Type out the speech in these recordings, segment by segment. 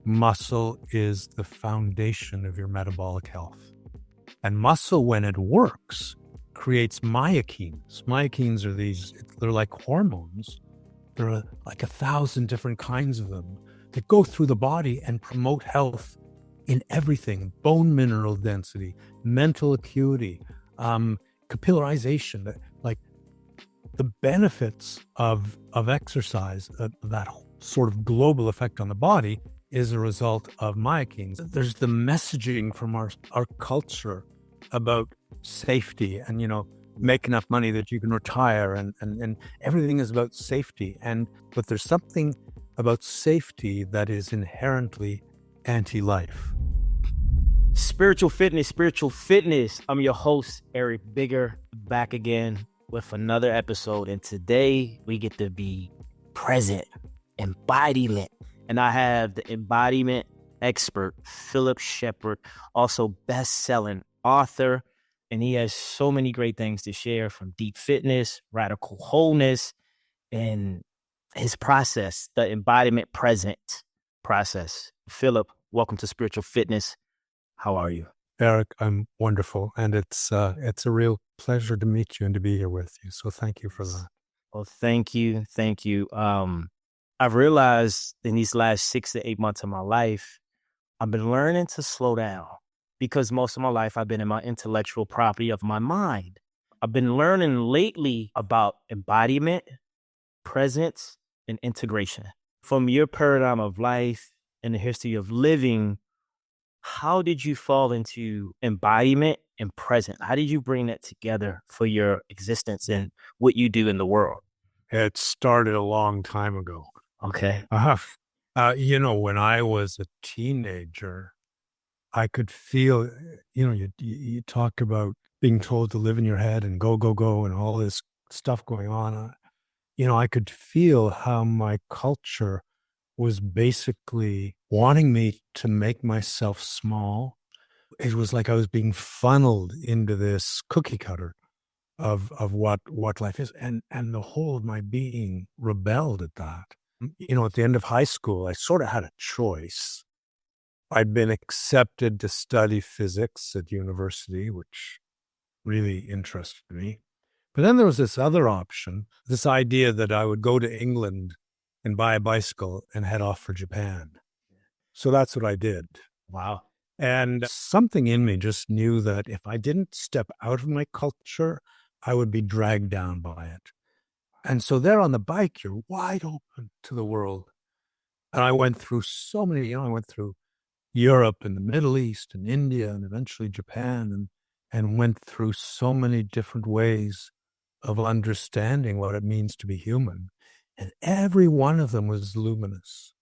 muscle is the foundation of your metabolic health. And muscle, when it works, creates myokines. Myokines are they're like hormones. There are like 1,000 different kinds of them that go through the body and promote health in everything: bone mineral density, mental acuity, capillarization. Like the benefits of exercise, that sort of global effect on the body, is a result of myokines. There's the messaging from our culture about safety and, make enough money that you can retire, and everything is about safety. But there's something about safety that is inherently anti-life. Spiritual fitness. I'm your host, Eric Bigger, back again with another episode. And today we get to be present, embodiment. And I have the embodiment expert, Philip Shepard, also best-selling author. And he has so many great things to share, from deep fitness, radical wholeness, and his process, the embodiment present process. Philip, welcome to Spiritual Fitness. How are you? Eric, I'm wonderful. And it's a real pleasure to meet you and to be here with you. So thank you for that. Well, thank you. Thank you. I've realized in these last 6 to 8 months of my life, I've been learning to slow down, because most of my life I've been in my intellectual property of my mind. I've been learning lately about embodiment, presence, and integration. From your paradigm of life and the history of living, how did you fall into embodiment and present? How did you bring that together for your existence and what you do in the world? It started a long time ago. Okay. When I was a teenager, I could feel, you talk about being told to live in your head and go, and all this stuff going on. I could feel how my culture was basically wanting me to make myself small. It was like I was being funneled into this cookie cutter of what life is. And the whole of my being rebelled at that. At the end of high school, I sort of had a choice. I'd been accepted to study physics at university, which really interested me. But then there was this other option, this idea that I would go to England and buy a bicycle and head off for Japan. So that's what I did. Wow. And something in me just knew that if I didn't step out of my culture, I would be dragged down by it. And so there on the bike, you're wide open to the world. And I went through so many, I went through Europe and the Middle East and India and eventually Japan, and went through so many different ways of understanding what it means to be human. And every one of them was luminous,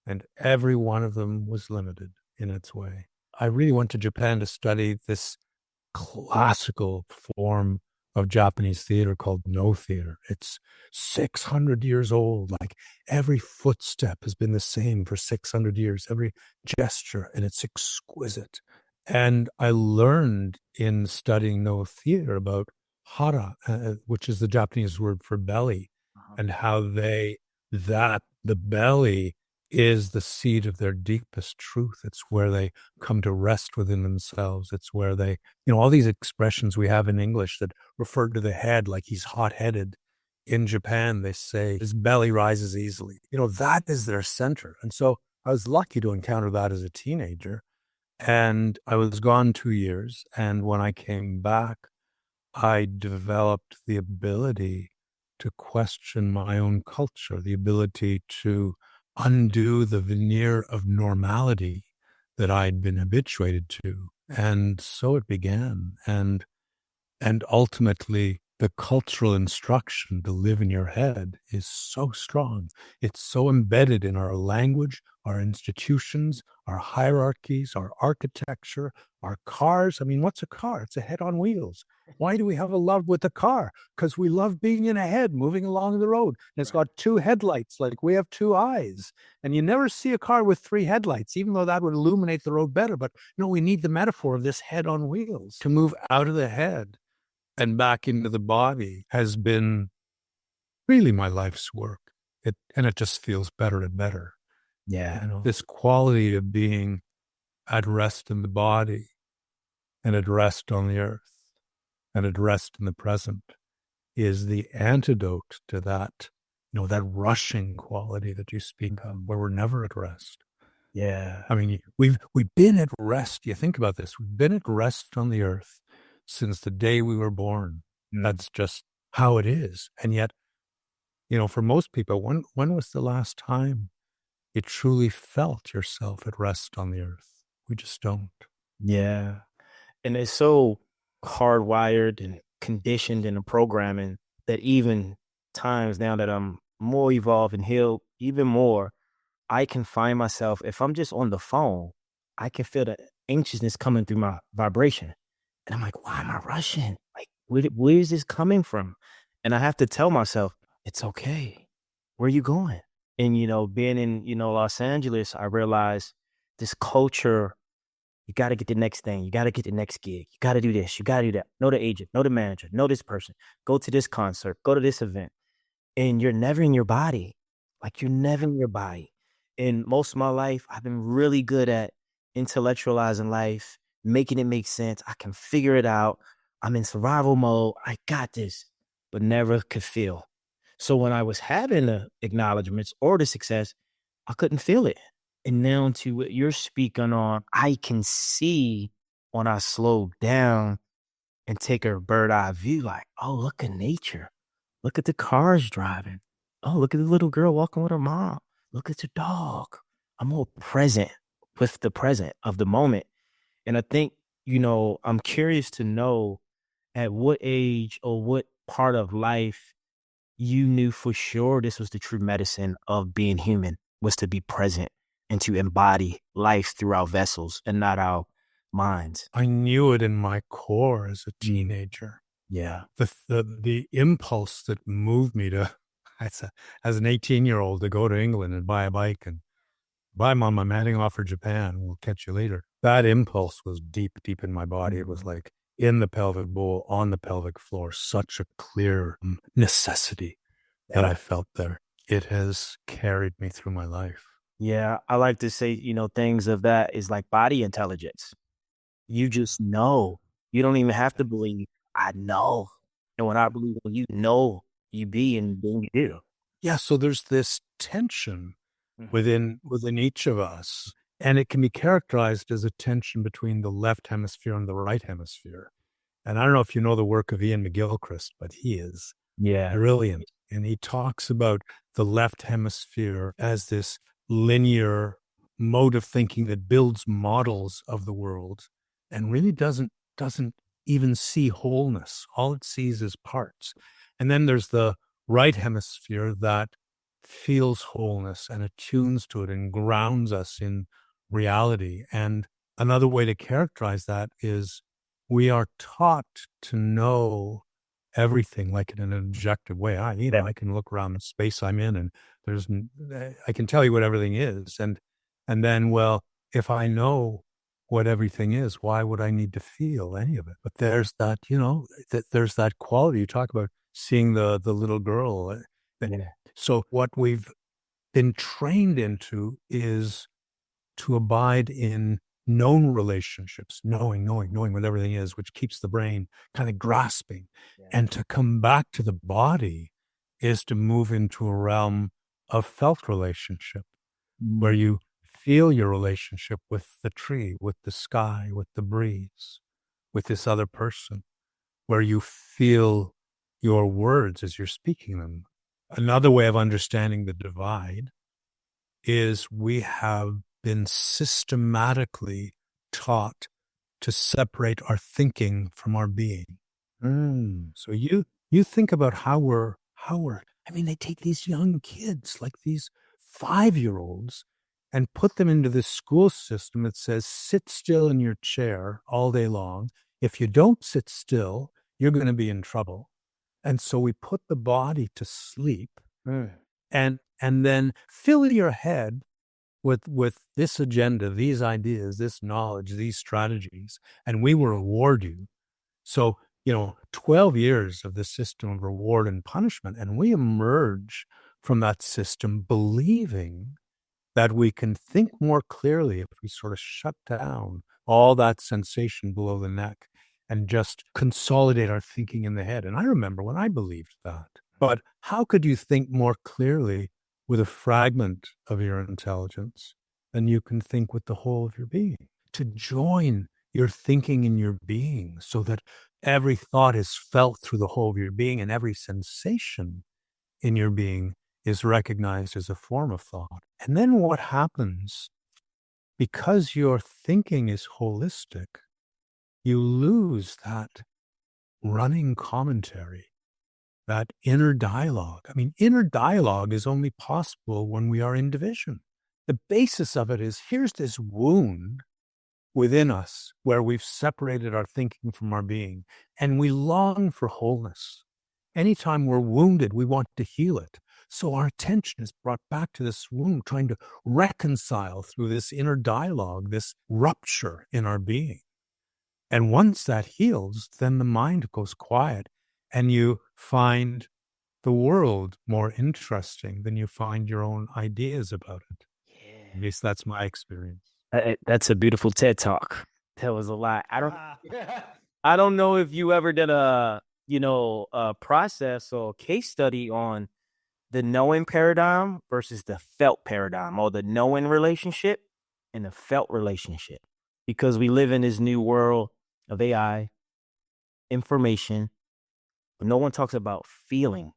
and every one of them was limited in its way. I really went to Japan to study this classical form of Japanese theater called No theater. It's 600 years old. Like every footstep has been the same for 600 years, every gesture, and it's exquisite. And I learned in studying No theater about hara, which is the Japanese word for belly, and how the belly is the seat of their deepest truth. It's where they come to rest within themselves. It's where they, all these expressions we have in English that refer to the head, like he's hot-headed. In Japan, they say his belly rises easily. That is their center. And so I was lucky to encounter that as a teenager. And I was gone 2 years. And when I came back, I developed the ability to question my own culture, the ability to undo the veneer of normality that I'd been habituated to. And so it began. And ultimately, the cultural instruction to live in your head is so strong. It's so embedded in our language, our institutions, our hierarchies, our architecture, our cars. I mean, what's a car? It's a head on wheels. Why do we have a love with a car? Because we love being in a head, moving along the road. And it's got 2 headlights, like we have 2 eyes. And you never see a car with 3 headlights, even though that would illuminate the road better. But no, we need the metaphor of this head on wheels to move out of the head and back into the body has been really my life's work. It just feels better and better. Yeah. This quality of being at rest in the body and at rest on the earth and at rest in the present is the antidote to that, that rushing quality that you speak of, where we're never at rest. Yeah. I mean, we've been at rest. You think about this. We've been at rest on the earth since the day we were born. That's just how it is. And yet, for most people, when was the last time you truly felt yourself at rest on the earth? We just don't. Yeah. And it's so hardwired and conditioned in the programming that even times now that I'm more evolved and healed, even more, I can find myself, if I'm just on the phone, I can feel the anxiousness coming through my vibration. And I'm like, why am I rushing? Like, where is this coming from? And I have to tell myself, it's okay. Where are you going? And, being in, Los Angeles, I realized this culture, you got to get the next thing. You got to get the next gig. You got to do this. You got to do that. Know the agent, know the manager, know this person. Go to this concert, go to this event. And you're never in your body. Like, you're never in your body. And most of my life, I've been really good at intellectualizing life, making it make sense. I can figure it out. I'm in survival mode. I got this, but never could feel. So when I was having the acknowledgments or the success, I couldn't feel it. And now to what you're speaking on, I can see when I slow down and take a bird eye view, like, oh, look at nature. Look at the cars driving. Oh, look at the little girl walking with her mom. Look at the dog. I'm more present with the present of the moment. And I think, I'm curious to know at what age or what part of life you knew for sure this was the true medicine of being human, was to be present and to embody life through our vessels and not our minds. I knew it in my core as a teenager. Yeah. The impulse that moved me to, as an 18-year-old, to go to England and buy a bike and buy Mama Manning off for Japan. We'll catch you later. That impulse was deep, deep in my body. It was like in the pelvic bowl, on the pelvic floor, such a clear necessity that I felt there. It has carried me through my life. Yeah. I like to say, things of that is like body intelligence. You just know. You don't even have to believe. I know. And when I believe, when you know, you be and then you do. Yeah. So there's this tension Mhm. within each of us. And it can be characterized as a tension between the left hemisphere and the right hemisphere. And I don't know if you know the work of Ian McGilchrist, but he is Yeah. brilliant. And he talks about the left hemisphere as this linear mode of thinking that builds models of the world and really doesn't even see wholeness. All it sees is parts. And then there's the right hemisphere that feels wholeness and attunes to it and grounds us in reality. And another way to characterize that is we are taught to know everything like in an objective way. I can look around the space I'm in and I can tell you what everything is. And then, well, if I know what everything is, why would I need to feel any of it? But there's that, there's that quality you talk about, seeing the little girl. Yeah. So what we've been trained into is to abide in known relationships, knowing what everything is, which keeps the brain kind of grasping. Yeah. And to come back to the body is to move into a realm of felt relationship where you feel your relationship with the tree, with the sky, with the breeze, with this other person, where you feel your words as you're speaking them. Another way of understanding the divide is we have been systematically taught to separate our thinking from our being. So you think about how we're, I mean, they take these young kids, like these 5-year-olds, and put them into this school system that says, sit still in your chair all day long. If you don't sit still, you're going to be in trouble. And so we put the body to sleep and then fill your head with this agenda, these ideas, this knowledge, these strategies, and we will reward you. So, 12 years of the system of reward and punishment, and we emerge from that system believing that we can think more clearly if we sort of shut down all that sensation below the neck and just consolidate our thinking in the head. And I remember when I believed that. But how could you think more clearly with a fragment of your intelligence than you can think with the whole of your being? To join your thinking in your being so that every thought is felt through the whole of your being and every sensation in your being is recognized as a form of thought. And then what happens, because your thinking is holistic, you lose that running commentary, that inner dialogue. I mean, inner dialogue is only possible when we are in division. The basis of it is, here's this wound within us where we've separated our thinking from our being, and we long for wholeness. Anytime we're wounded, we want to heal it. So our attention is brought back to this wound, trying to reconcile through this inner dialogue, this rupture in our being. And once that heals, then the mind goes quiet and you find the world more interesting than you find your own ideas about it. At least that's my experience. That's a beautiful TED talk. That was a lot. I don't know if you ever did a process or case study on the knowing paradigm versus the felt paradigm, or the knowing relationship and the felt relationship, because we live in this new world of AI information, but no one talks about feeling.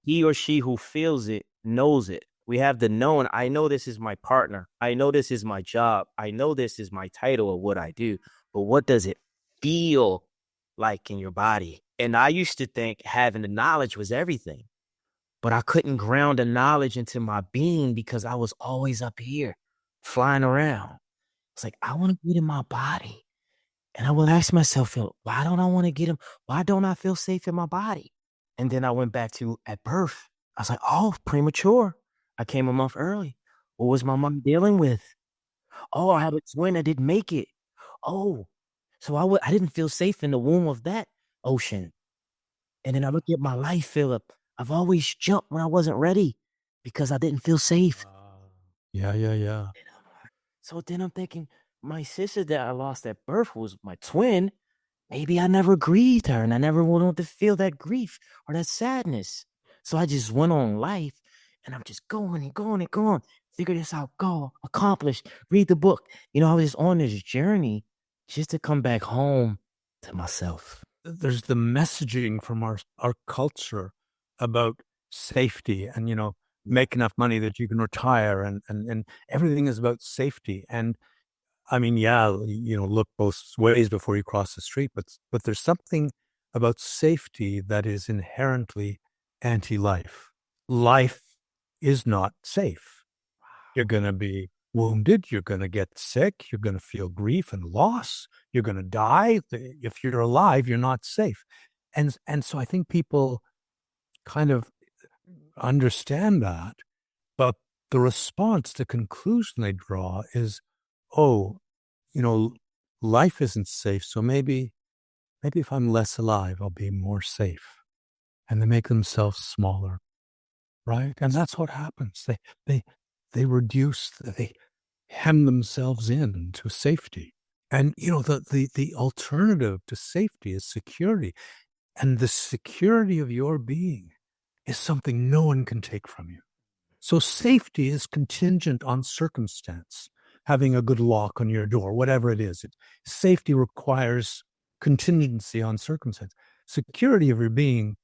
He or she who feels it knows it. We have the known. I know this is my partner. I know this is my job. I know this is my title of what I do. But what does it feel like in your body? And I used to think having the knowledge was everything, but I couldn't ground the knowledge into my being because I was always up here flying around. It's like, I want to get in my body. And I would ask myself, why don't I want to get him? Why don't I feel safe in my body? And then I went back to at birth. I was like, oh, premature. I came a month early. What was my mom dealing with? Oh, I had a twin that didn't make it. Oh, so I didn't feel safe in the womb of that ocean. And then I look at my life, Philip. I've always jumped when I wasn't ready because I didn't feel safe. Yeah. So then I'm thinking, my sister that I lost at birth was my twin. Maybe I never grieved her and I never wanted to feel that grief or that sadness. So I just went on life and I'm just going and going and going. Figure this out, go, accomplish, read the book. I was just on this journey just to come back home to myself. There's the messaging from our culture about safety and, make enough money that you can retire and everything is about safety. And I mean, yeah, look both ways before you cross the street, but there's something about safety that is inherently anti-life. Life is not safe. You're going to be wounded. You're going to get sick. You're going to feel grief and loss. You're going to die. If you're alive, you're not safe. And so I think people kind of understand that, but the response, the conclusion they draw is, oh, life isn't safe. So maybe if I'm less alive, I'll be more safe. And they make themselves smaller, right? And that's what happens. They reduce, they hem themselves in to safety. And, the alternative to safety is security. And the security of your being is something no one can take from you. So safety is contingent on circumstance, having a good lock on your door, whatever it is. Safety requires contingency on circumstance. Security of your being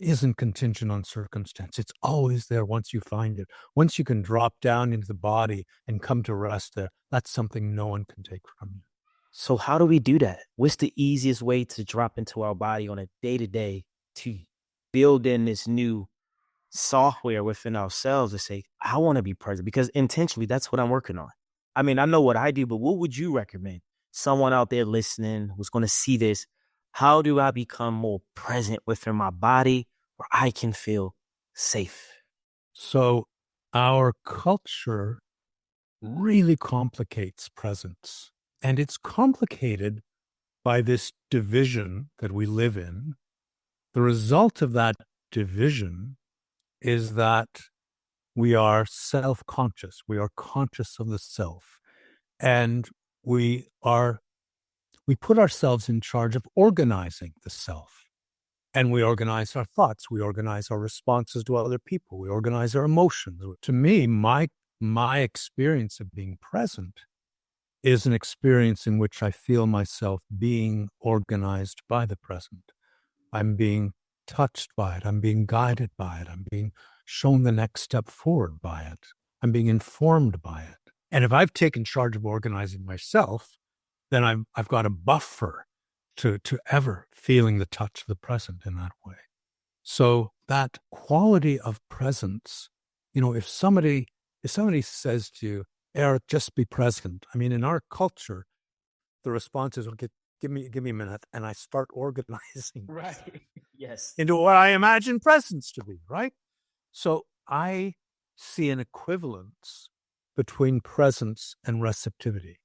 isn't contingent on circumstance. It's always there once you find it. Once you can drop down into the body and come to rest there, that's something no one can take from you. So how do we do that? What's the easiest way to drop into our body on a day-to-day to build in this new software within ourselves to say, I want to be present? Because intentionally, that's what I'm working on. I mean, I know what I do, but what would you recommend? Someone out there listening who's going to see this, how do I become more present within my body where I can feel safe? So our culture really complicates presence. And it's complicated by this division that we live in. The result of that division is that We are self-conscious. We are conscious of the self. And we put ourselves in charge of organizing the self. And we organize our thoughts. We organize our responses to other people. We organize our emotions. To me, my experience of being present is an experience in which I feel myself being organized by the present. I'm being touched by it. I'm being guided by it. I'm being shown the next step forward by it. I'm being informed by it. And if I've taken charge of organizing myself, then I've got a buffer to ever feeling the touch of the present in that way. So that quality of presence, if somebody says to you, Eric, just be present. I mean, in our culture, the response is, okay, give me a minute, and I start organizing Right. Yes. into what I imagine presence to be, right? So I see an equivalence between presence and receptivity.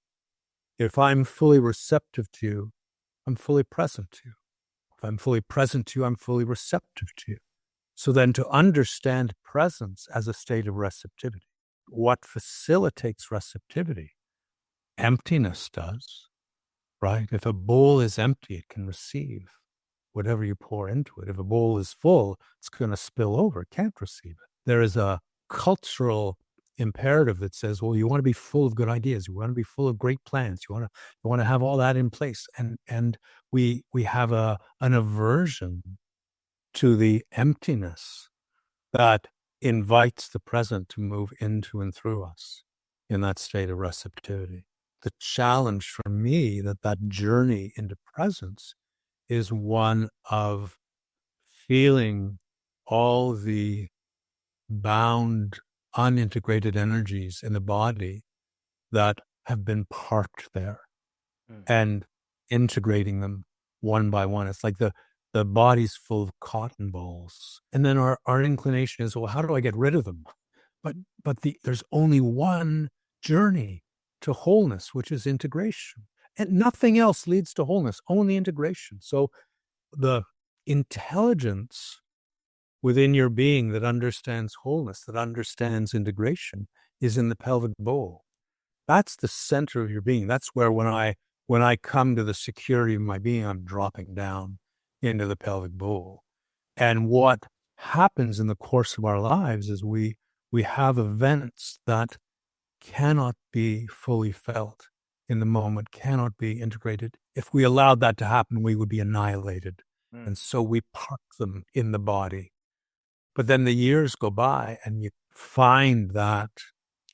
If I'm fully receptive to you, I'm fully present to you. If I'm fully present to you, I'm fully receptive to you. So then to understand presence as a state of receptivity, what facilitates receptivity? Emptiness does, right? If a bowl is empty, it can receive whatever you pour into it. If a bowl is full, it's going to spill over. It can't receive it. There is a cultural imperative that says, well, you want to be full of good ideas. You want to be full of great plans. You want to have all that in place. And we have an aversion to the emptiness that invites the present to move into and through us in that state of receptivity. The challenge for me that journey into presence is one of feeling all the bound, unintegrated energies in the body that have been parked there and integrating them one by one. It's like the body's full of cotton balls. And then our inclination is, well, how do I get rid of them? But there's only one journey to wholeness, which is integration. And nothing else leads to wholeness, only integration. So the intelligence within your being that understands wholeness, that understands integration, is in the pelvic bowl. That's the center of your being. That's where when I come to the security of my being, I'm dropping down into the pelvic bowl. And what happens in the course of our lives is we have events that cannot be fully felt in the moment, cannot be integrated. If we allowed that to happen, we would be annihilated. And so we park them in the body. But then the years go by and you find that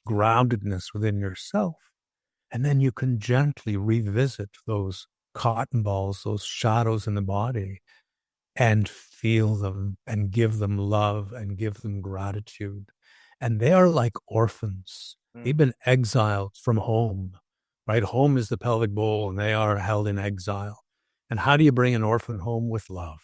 groundedness within yourself. And then you can gently revisit those cotton balls, those shadows in the body, and feel them and give them love and give them gratitude. And they are like orphans. They've been exiled from home, right? Home is the pelvic bowl and they are held in exile. And how do you bring an orphan home? With love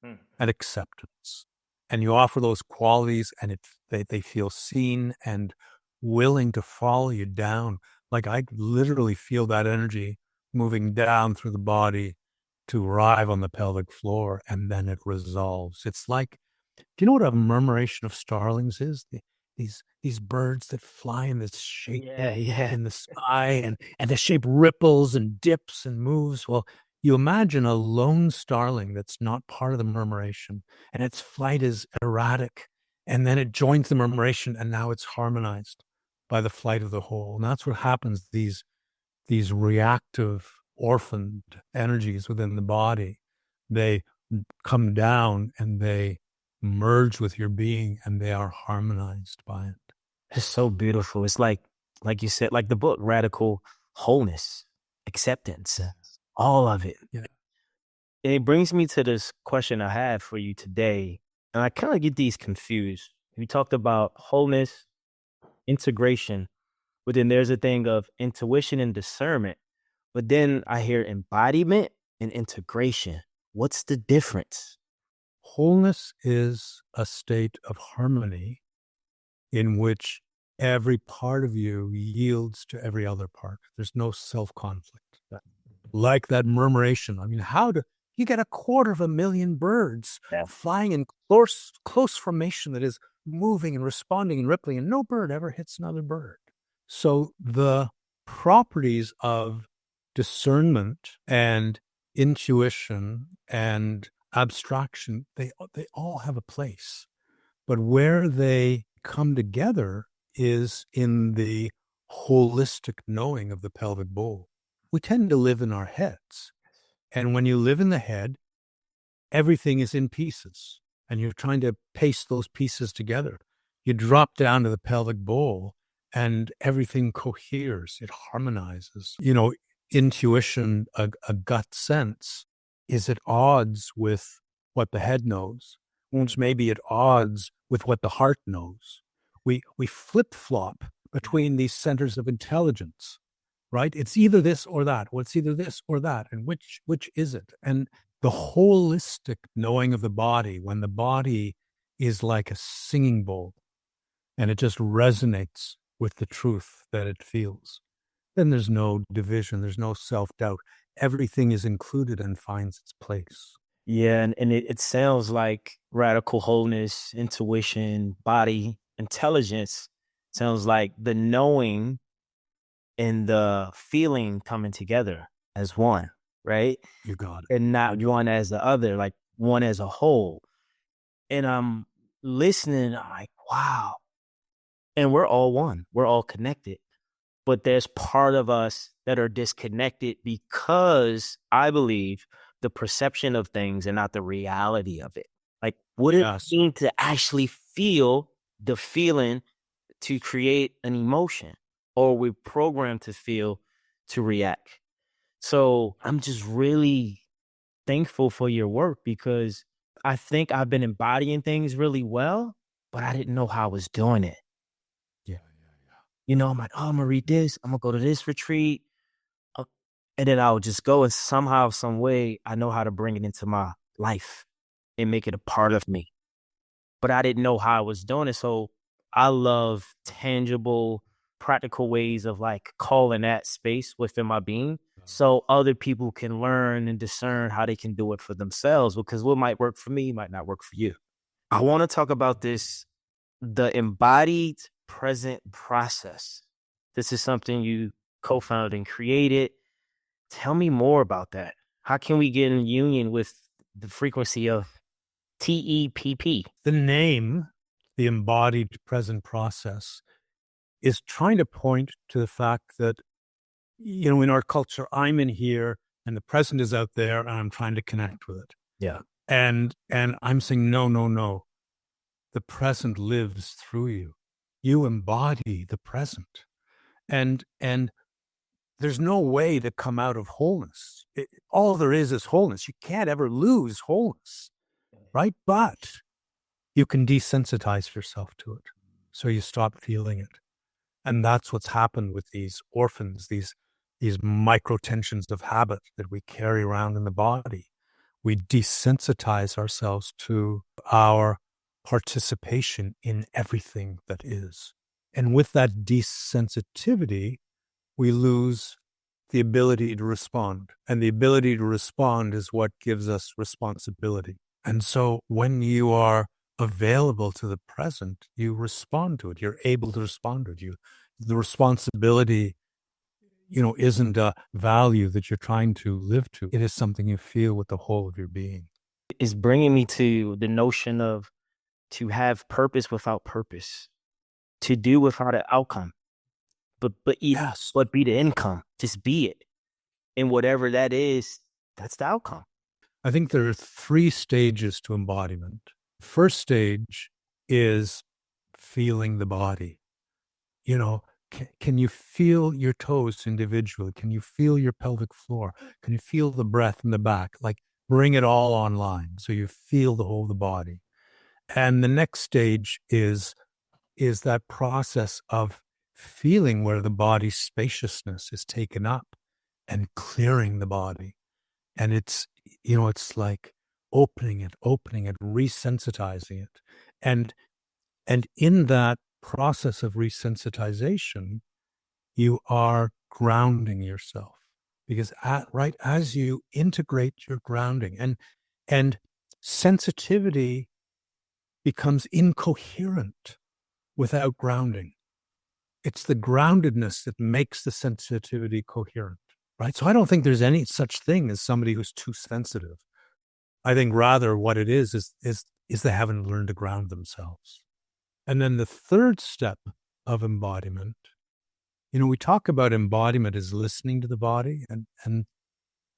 and acceptance. And you offer those qualities and they feel seen and willing to follow you down. Like I literally feel that energy moving down through the body to arrive on the pelvic floor, and then it resolves. It's like, do you know what a murmuration of starlings is? These birds that fly in this shape in the sky, and the shape ripples and dips and moves. Well, you imagine a lone starling that's not part of the murmuration, and its flight is erratic, and then it joins the murmuration, and now it's harmonized by the flight of the whole. And that's what happens. These reactive, orphaned energies within the body, they come down and they merge with your being, and they are harmonized by it. It's so beautiful. It's like you said, like the book, Radical Wholeness, Acceptance, all of it. Yeah. And it brings me to this question I have for you today. And I kind of get these confused. You talked about wholeness, integration, but then there's a thing of intuition and discernment. But then I hear embodiment and integration. What's the difference? Wholeness is a state of harmony in which every part of you yields to every other part. There's no self-conflict. Like that murmuration. I mean, how do you get 250,000 birds flying in close formation that is moving and responding and rippling, and no bird ever hits another bird. So the properties of discernment and intuition and abstraction, they all have a place. But where they come together is in the holistic knowing of the pelvic bowl. We tend to live in our heads. And when you live in the head, everything is in pieces and you're trying to paste those pieces together. You drop down to the pelvic bowl and everything coheres, it harmonizes. Intuition, a gut sense, is at odds with what the head knows. It's maybe at odds with what the heart knows. We flip-flop between these centers of intelligence, right? It's either this or that. Well, it's either this or that. And which is it? And the holistic knowing of the body, when the body is like a singing bowl and it just resonates with the truth that it feels, then there's no division, there's no self-doubt. Everything is included and finds its place. Yeah, and it sounds like radical wholeness, intuition, body, intelligence. Sounds like the knowing and the feeling coming together as one, right? You got it. And not one as the other, like one as a whole. And I'm listening, I'm like, wow. And we're all one, we're all connected. But there's part of us that are disconnected because I believe the perception of things and not the reality of it. Like, what it mean to actually feel the feeling to create an emotion, or we're programmed to feel to react. So I'm just really thankful for your work because I think I've been embodying things really well, but I didn't know how I was doing it. Yeah. I'm like, oh, I'm gonna read this. I'm gonna go to this retreat. And then I'll just go, and somehow, some way, I know how to bring it into my life and make it a part of me. But I didn't know how I was doing it. So I love tangible, practical ways of like calling that space within my being so other people can learn and discern how they can do it for themselves, because what might work for me might not work for you. I want to talk about this, the embodied present process. This is something you co-founded and created. Tell me more about that. How can we get in union with the frequency of TEPP? The name, the embodied present process, is trying to point to the fact that, in our culture, I'm in here and the present is out there and I'm trying to connect with it. Yeah. And I'm saying, no. The present lives through you. You embody the present. And there's no way to come out of wholeness. All there is wholeness. You can't ever lose wholeness, right? But you can desensitize yourself to it. So you stop feeling it. And that's what's happened with these orphans, these micro tensions of habit that we carry around in the body. We desensitize ourselves to our participation in everything that is. And with that desensitivity, we lose the ability to respond. And the ability to respond is what gives us responsibility. And so when you are available to the present, you respond to it. You're able to respond to it. The responsibility, isn't a value that you're trying to live to. It is something you feel with the whole of your being. It's bringing me to the notion of to have purpose without purpose, to do without an outcome, but be the income. Just be it. And whatever that is, that's the outcome. I think there are 3 stages to embodiment. First stage is feeling the body. Can you feel your toes individually? Can you feel your pelvic floor? Can you feel the breath in the back? Like, bring it all online so you feel the whole of the body. And the next stage is that process of feeling where the body's spaciousness is taken up and clearing the body. And it's like opening it, resensitizing it. And in that process of resensitization, you are grounding yourself, because as you integrate your grounding and sensitivity becomes incoherent without grounding. It's the groundedness that makes the sensitivity coherent, right? So I don't think there's any such thing as somebody who's too sensitive. I think rather what it is they haven't learned to ground themselves. And then the third step of embodiment, we talk about embodiment as listening to the body, and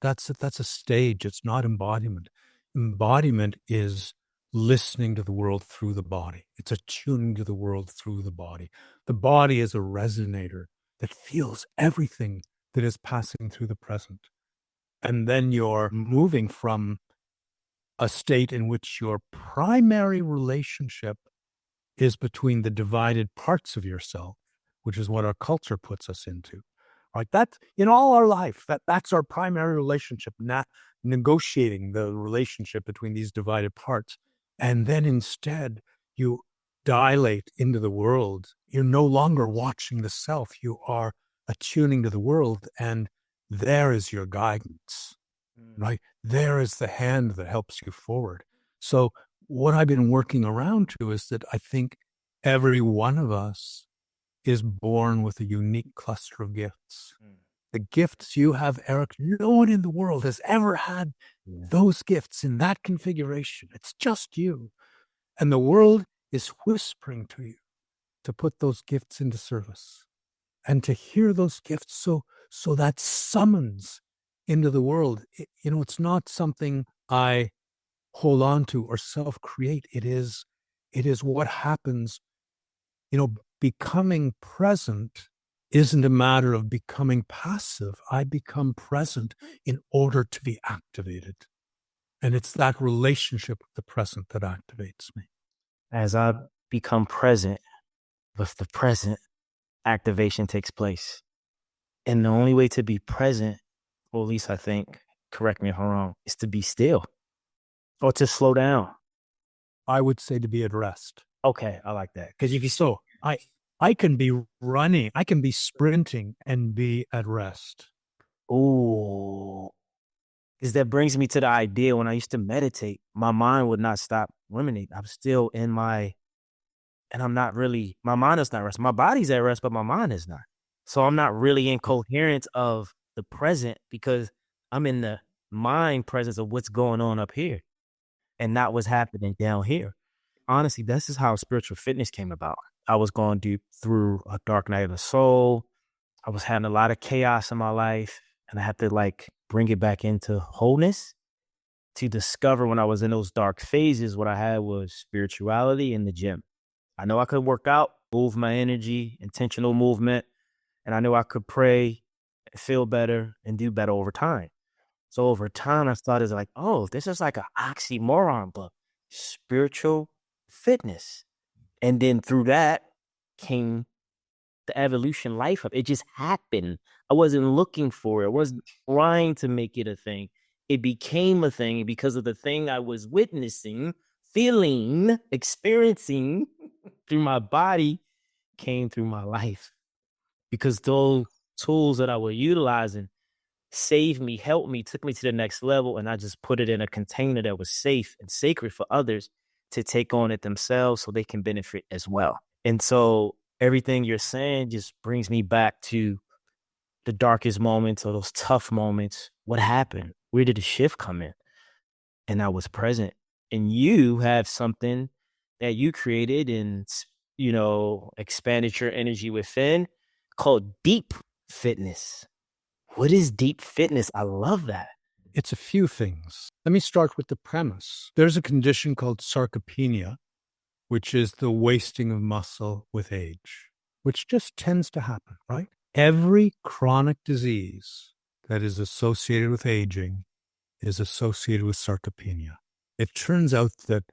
that's a stage. It's not embodiment. Embodiment is listening to the world through the body. It's attuning to the world through the body. The body is a resonator that feels everything that is passing through the present. And then you're moving from a state in which your primary relationship is between the divided parts of yourself, which is what our culture puts us into. Right? That in all our life, that's our primary relationship, not negotiating the relationship between these divided parts. And then instead you dilate into the world. You're no longer watching the self. You are attuning to the world, and there is your guidance, right? There is the hand that helps you forward. So what I've been working around to is that I think every one of us is born with a unique cluster of gifts. The gifts you have, Eric, no one in the world has ever had those gifts in that configuration. It's just you. And the world is whispering to you to put those gifts into service and to hear those gifts. So that summons into the world. It's not something I hold on to or self-create. It is what happens. Becoming present isn't a matter of becoming passive. I become present in order to be activated. And it's that relationship with the present that activates me. As I become present with the present, activation takes place. And the only way to be present, or at least I think, correct me if I'm wrong, is to be still or to slow down. I would say to be at rest. Okay, I like that. Because if you So I can be running, I can be sprinting and be at rest. ooh, because that brings me to the idea when I used to meditate, my mind would not stop ruminating. I'm still in my mind is not rest. My body's at rest, but my mind is not. So I'm not really in coherence of the present because I'm in the mind presence of what's going on up here and not what's happening down here. Honestly, this is how spiritual fitness came about. I was going through a dark night of the soul. I was having a lot of chaos in my life, and I had to bring it back into wholeness to discover when I was in those dark phases, what I had was spirituality in the gym. I know I could work out, move my energy, intentional movement, and I knew I could pray, feel better, and do better over time. So over time, I started this is like an oxymoron, but spiritual fitness. And then through that came the evolution life of it. Just happened. I wasn't looking for it. I wasn't trying to make it a thing. It became a thing because of the thing I was witnessing, feeling, experiencing through my body came through my life. Because those tools that I was utilizing saved me, helped me, took me to the next level. And I just put it in a container that was safe and sacred for others to take on it themselves so they can benefit as well. And so everything you're saying just brings me back to the darkest moments or those tough moments. What happened? Where did the shift come in? And I was present. And you have something that you created and, expanded your energy within called deep fitness. What is deep fitness? I love that. It's a few things. Let me start with the premise. There's a condition called sarcopenia, which is the wasting of muscle with age, which just tends to happen, right? Every chronic disease that is associated with aging is associated with sarcopenia. It turns out that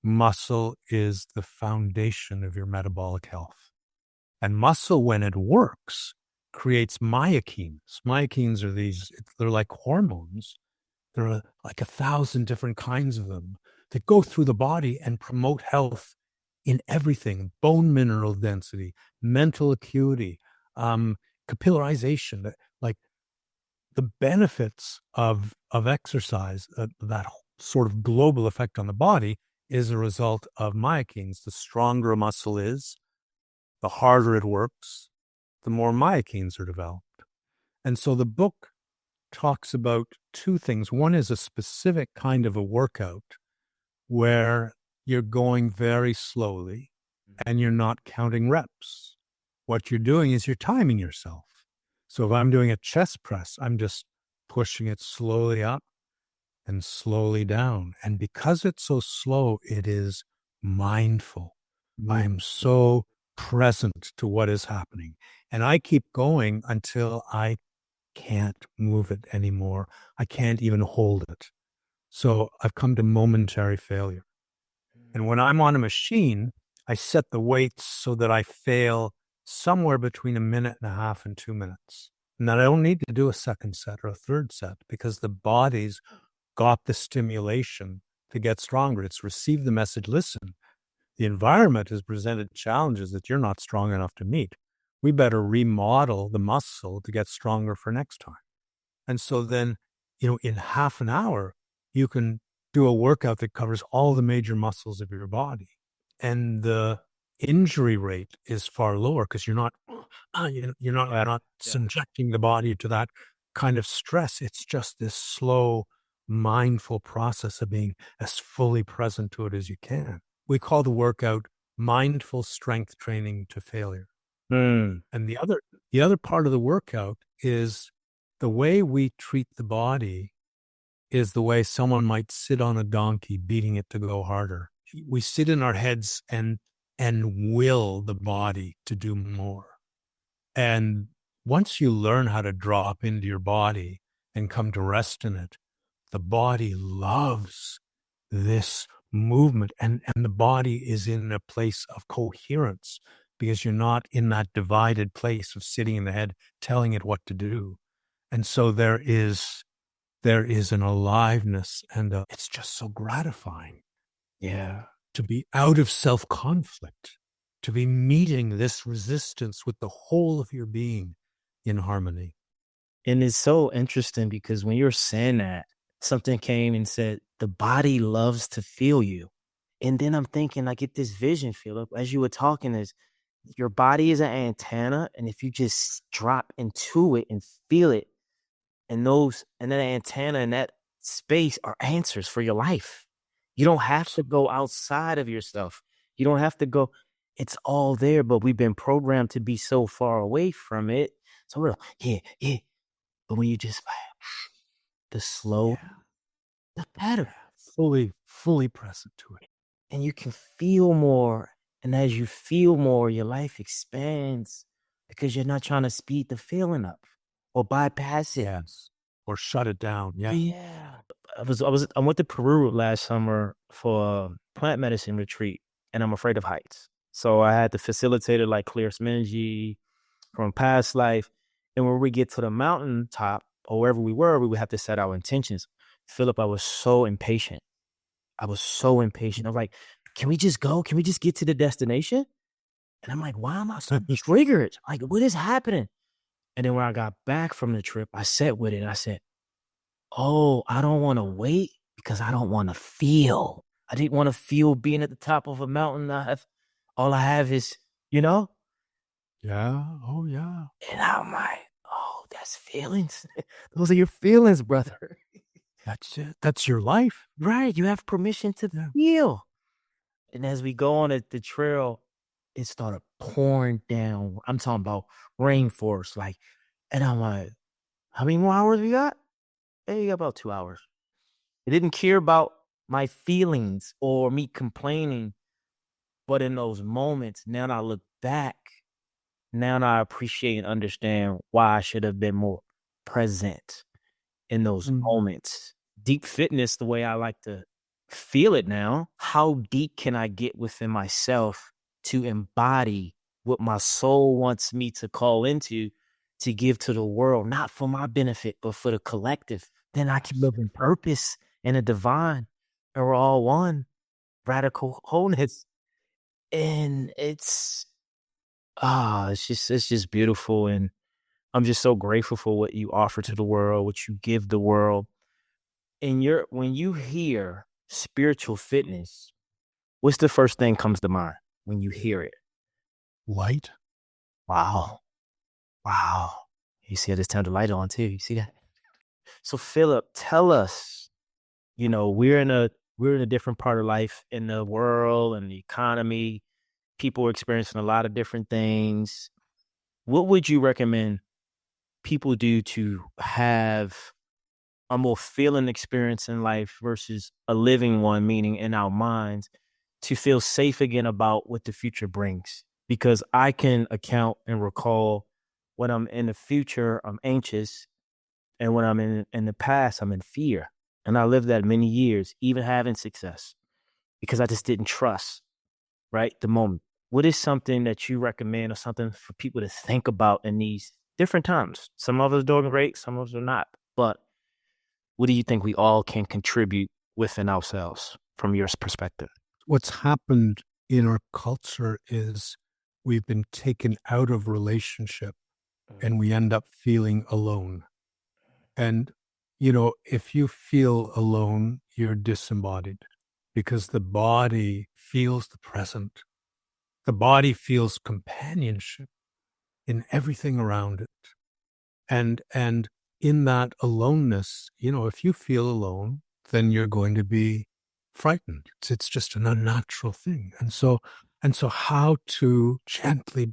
muscle is the foundation of your metabolic health. And muscle, when it works, creates myokines. Myokines are they're like hormones. There are like 1,000 different kinds of them that go through the body and promote health in everything: bone mineral density, mental acuity, capillarization. Like the benefits of exercise, that sort of global effect on the body is a result of myokines. The stronger a muscle is, the harder it works, the more myokines are developed. And so the book talks about two things. One is a specific kind of a workout where you're going very slowly and you're not counting reps. What you're doing is you're timing yourself. So if I'm doing a chest press, I'm just pushing it slowly up and slowly down. And because it's so slow, it is mindful. I am so present to what is happening. And I keep going until I can't move it anymore. I can't even hold it. So I've come to momentary failure. And when I'm on a machine, I set the weights so that I fail somewhere between 1.5 minutes and 2 minutes. And then I don't need to do a second set or a third set because the body's got the stimulation to get stronger. It's received the message, listen, the environment has presented challenges that you're not strong enough to meet. We better remodel the muscle to get stronger for next time. And so then, in half an hour, you can do a workout that covers all the major muscles of your body. And the injury rate is far lower because you're not subjecting the body to that kind of stress. It's just this slow, mindful process of being as fully present to it as you can. We call the workout mindful strength training to failure. And the other part of the workout is the way we treat the body is the way someone might sit on a donkey beating it to go harder. We sit in our heads and will the body to do more. And once you learn how to drop into your body and come to rest in it, the body loves this movement, and the body is in a place of coherence because you're not in that divided place of sitting in the head telling it what to do. And so there is an aliveness, and it's just so gratifying. Yeah. To be out of self-conflict, to be meeting this resistance with the whole of your being in harmony. And it's so interesting because when you're saying that, something came and said, the body loves to feel you. And then I'm thinking, I get this vision, Philip, as you were talking, is your body is an antenna. And if you just drop into it and feel it, and that antenna and that space are answers for your life. You don't have to go outside of yourself. You don't have to go. It's all there, but we've been programmed to be so far away from it. So we're like, yeah. But when you just the slow, the better. Fully present to it. And you can feel more. And as you feel more, your life expands because you're not trying to speed the feeling up or bypass it. Yes. Or shut it down. Yeah. Yeah. I went to Peru last summer for a plant medicine retreat, and I'm afraid of heights. So I had the facilitator like clear some energy from past life. And when we get to the mountaintop or wherever we were, we would have to set our intentions. Philip, I was so impatient. I was like, can we just go? Can we just get to the destination? And I'm like, why am I so triggered? Like, what is happening? And then when I got back from the trip, I sat with it and I said, oh, I don't want to wait because I don't want to feel. I didn't want to feel being at the top of a mountain. All I have is, Yeah. Oh, yeah. And I'm like, oh, that's feelings. Those are your feelings, brother. That's it. That's your life. Right. You have permission to feel. And as we go on the trail, it started pouring down. I'm talking about rainforest. And I'm like, how many more hours we got? Hey, you got about 2 hours. It didn't care about my feelings or me complaining. But in those moments, now that I look back, now I appreciate and understand why I should have been more present in those moments. Deep fitness, the way I like to feel it now, how deep can I get within myself to embody what my soul wants me to call into, to give to the world, not for my benefit, but for the collective. Then I can live in purpose and a divine, and we're all one, radical wholeness. And it's just beautiful. And I'm just so grateful for what you offer to the world, what you give the world. And when you hear spiritual fitness, what's the first thing comes to mind when you hear it? Light. Wow. Wow. You see, I just turned the light on too. You see that? So Philip, tell us, we're in a different part of life in the world and the economy. People are experiencing a lot of different things. What would you recommend people do to have a more feeling experience in life versus a living one, meaning in our minds, to feel safe again about what the future brings? Because I can account and recall when I'm in the future, I'm anxious. And when I'm in the past, I'm in fear. And I lived that many years, even having success, because I just didn't trust, right? The moment. What is something that you recommend or something for people to think about in these different times? Some of us are doing great, some of us are not. But what do you think we all can contribute within ourselves from your perspective? What's happened in our culture is we've been taken out of relationship and we end up feeling alone. And, if you feel alone, you're disembodied because the body feels the present. The body feels companionship in everything around it. And in that aloneness, if you feel alone, then you're going to be frightened. It's just an unnatural thing. And so how to gently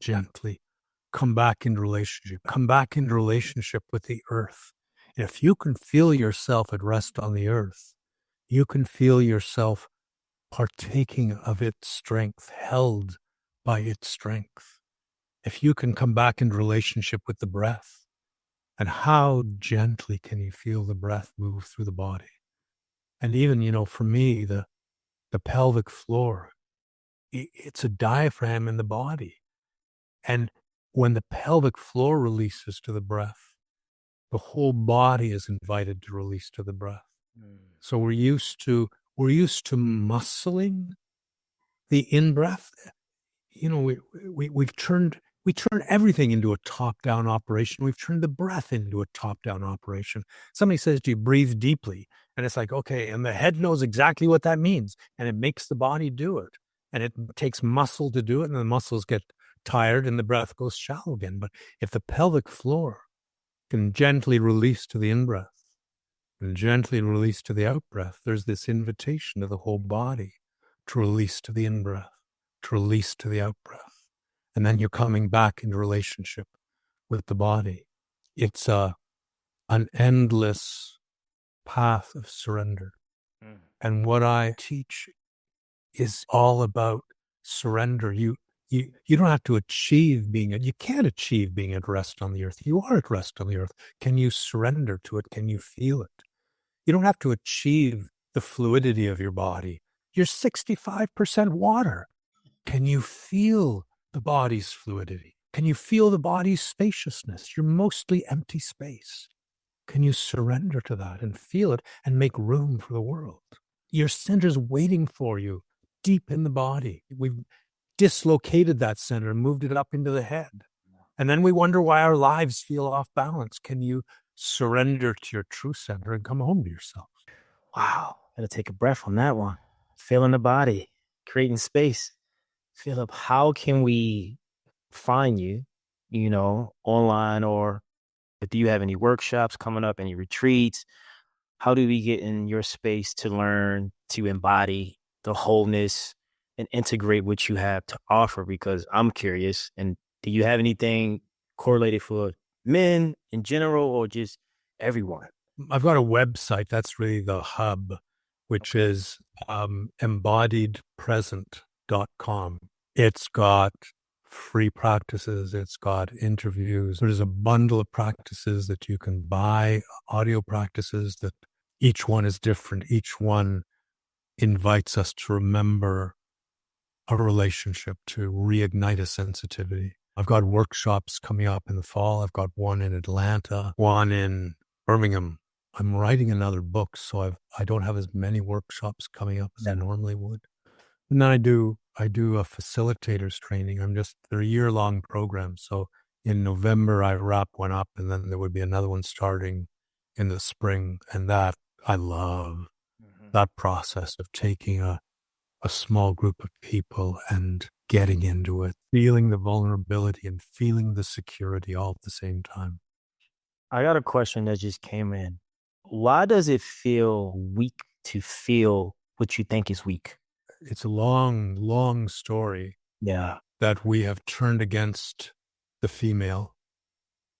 come back into relationship with the earth. If you can feel yourself at rest on the earth, you can feel yourself partaking of its strength, held by its strength. If you can come back into relationship with the breath, and how gently can you feel the breath move through the body? And even, for me, the pelvic floor, it's a diaphragm in the body. And when the pelvic floor releases to the breath, the whole body is invited to release to the breath. So we're used to muscling the in-breath. We turn everything into a top-down operation. We've turned the breath into a top-down operation. Somebody says to you, breathe deeply. And it's like, okay, and the head knows exactly what that means. And it makes the body do it. And it takes muscle to do it. And the muscles get tired and the breath goes shallow again. But if the pelvic floor can gently release to the in-breath and gently release to the out-breath, there's this invitation to the whole body to release to the in-breath, to release to the out-breath. And then you're coming back into relationship with the body. It's an endless path of surrender. And what I teach is all about surrender. You don't have to achieve you can't achieve being at rest on the earth. You are at rest on the earth. Can you surrender to it? Can you feel it? You don't have to achieve the fluidity of your body. You're 65% water. Can you feel the body's fluidity? Can you feel the body's spaciousness? You're mostly empty space. Can you surrender to that and feel it and make room for the world? Your center's waiting for you deep in the body. We've dislocated that center and moved it up into the head. And then we wonder why our lives feel off balance. Can you surrender to your true center and come home to yourself? Wow. Gotta take a breath on that one. Feeling the body, creating space. Philip, how can we find you, online, or do you have any workshops coming up, any retreats? How do we get in your space to learn to embody the wholeness and integrate what you have to offer? Because I'm curious. And do you have anything correlated for men in general or just everyone? I've got a website. That's really the hub, which is embodiedpresent.com. It's got free practices. It's got interviews. There's a bundle of practices that you can buy, audio practices that each one is different. Each one invites us to remember a relationship, to reignite a sensitivity. I've got workshops coming up in the fall. I've got one in Atlanta, one in Birmingham. I'm writing another book, so I don't have as many workshops coming up as I normally would. And then I do a facilitator's training. They're year-long programs. So in November, I wrap one up, and then there would be another one starting in the spring. And that I love that process of taking a a small group of people and getting into it, feeling the vulnerability and feeling the security all at the same time. I got a question that just came in. Why does it feel weak to feel what you think is weak? It's a long, long story Yeah. that we have turned against the female.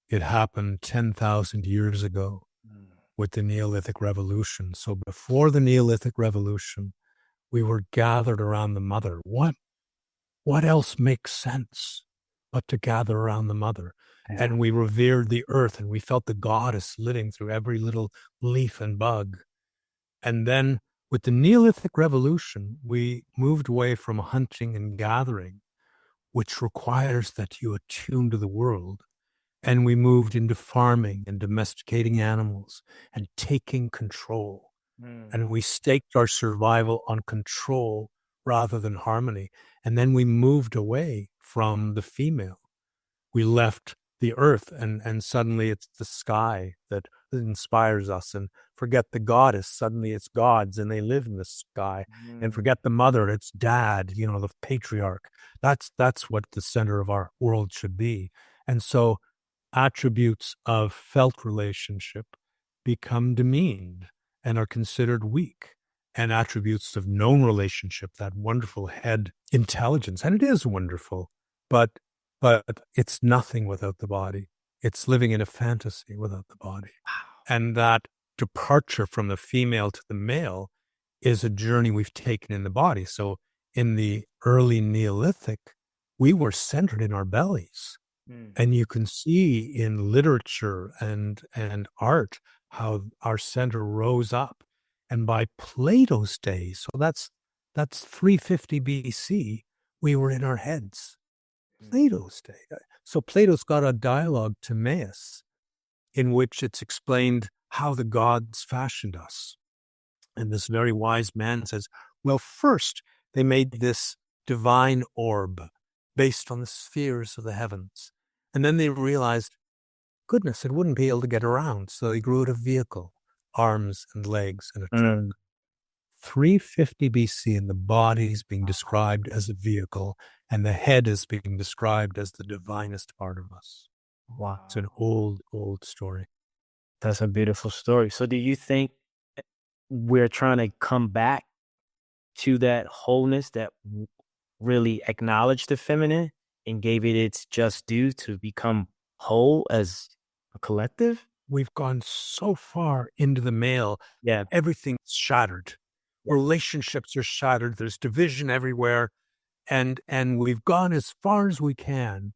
It happened 10,000 years ago with the Neolithic Revolution. So before the Neolithic Revolution, we were gathered around the mother. What else makes sense but to gather around the mother? Yeah. And we revered the earth, and we felt the goddess living through every little leaf and bug. And then with the Neolithic Revolution, we moved away from hunting and gathering, which requires that you attune to the world. And we moved into farming and domesticating animals and taking control. And we staked our survival on control rather than harmony. And then we moved away from the female. We left the earth, and suddenly it's the sky that inspires us. And forget the goddess, suddenly it's gods and they live in the sky. And forget the mother, it's dad, the patriarch. That's what the center of our world should be. And so attributes of felt relationship become demeaned and are considered weak. And attributes of known relationship, that wonderful head intelligence, and it is wonderful, but it's nothing without the body. It's living in a fantasy without the body. And that departure from the female to the male is a journey we've taken in the body. So in the early Neolithic, we were centered in our bellies. And you can see in literature and art how our center rose up. And by Plato's day, so that's 350 BC, we were in our heads. Plato's day. So Plato's got a dialogue, Timaeus, in which it's explained how the gods fashioned us. And this very wise man says, well, first they made this divine orb based on the spheres of the heavens. And then they realized, goodness, it wouldn't be able to get around. So they grew it a vehicle, arms and legs and a trunk. 350 BC, and the body is being described as a vehicle, and the head is being described as the divinest part of us. Wow. It's an old, old story. That's a beautiful story. So do you think we're trying to come back to that wholeness that really acknowledged the feminine and gave it its just due to become whole as a collective? We've gone so far into the male. Yeah. Everything's shattered. Relationships are shattered. There's division everywhere. And we've gone as far as we can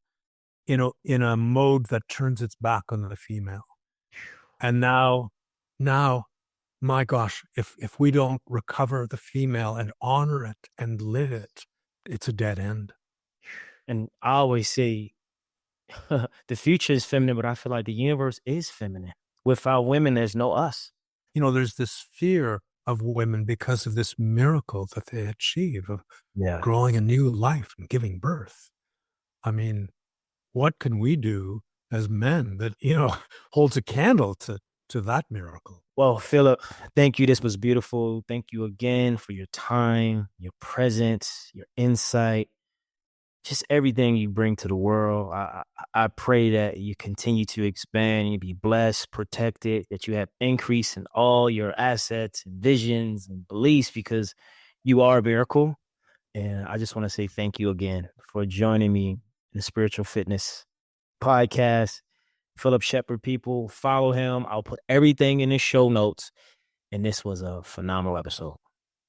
in a mode that turns its back on the female. And now, my gosh, if we don't recover the female and honor it and live it, it's a dead end. And I always say the future is feminine, but I feel like the universe is feminine. Without women, there's no us. There's this fear of women because of this miracle that they achieve of growing a new life and giving birth. I mean, what can we do as men that, holds a candle to that miracle? Well, Philip, thank you. This was beautiful. Thank you again for your time, your presence, your insight, just everything you bring to the world. I pray that you continue to expand, you be blessed, protected, that you have increase in all your assets and visions and beliefs, because you are a miracle. And I just want to say thank you again for joining me in the Spiritual Fitness Podcast. Philip Shepherd, people, follow him. I'll put everything in the show notes. And this was a phenomenal episode.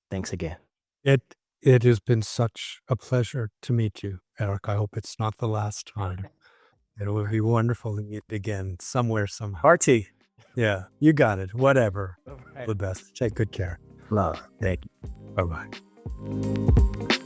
Thanks again. It has been such a pleasure to meet you, Eric. I hope it's not the last time. It will be wonderful to meet again somewhere, somehow. Party. Yeah, you got it. Whatever. All right. The best. Take good care. Love. Thank you. Bye-bye.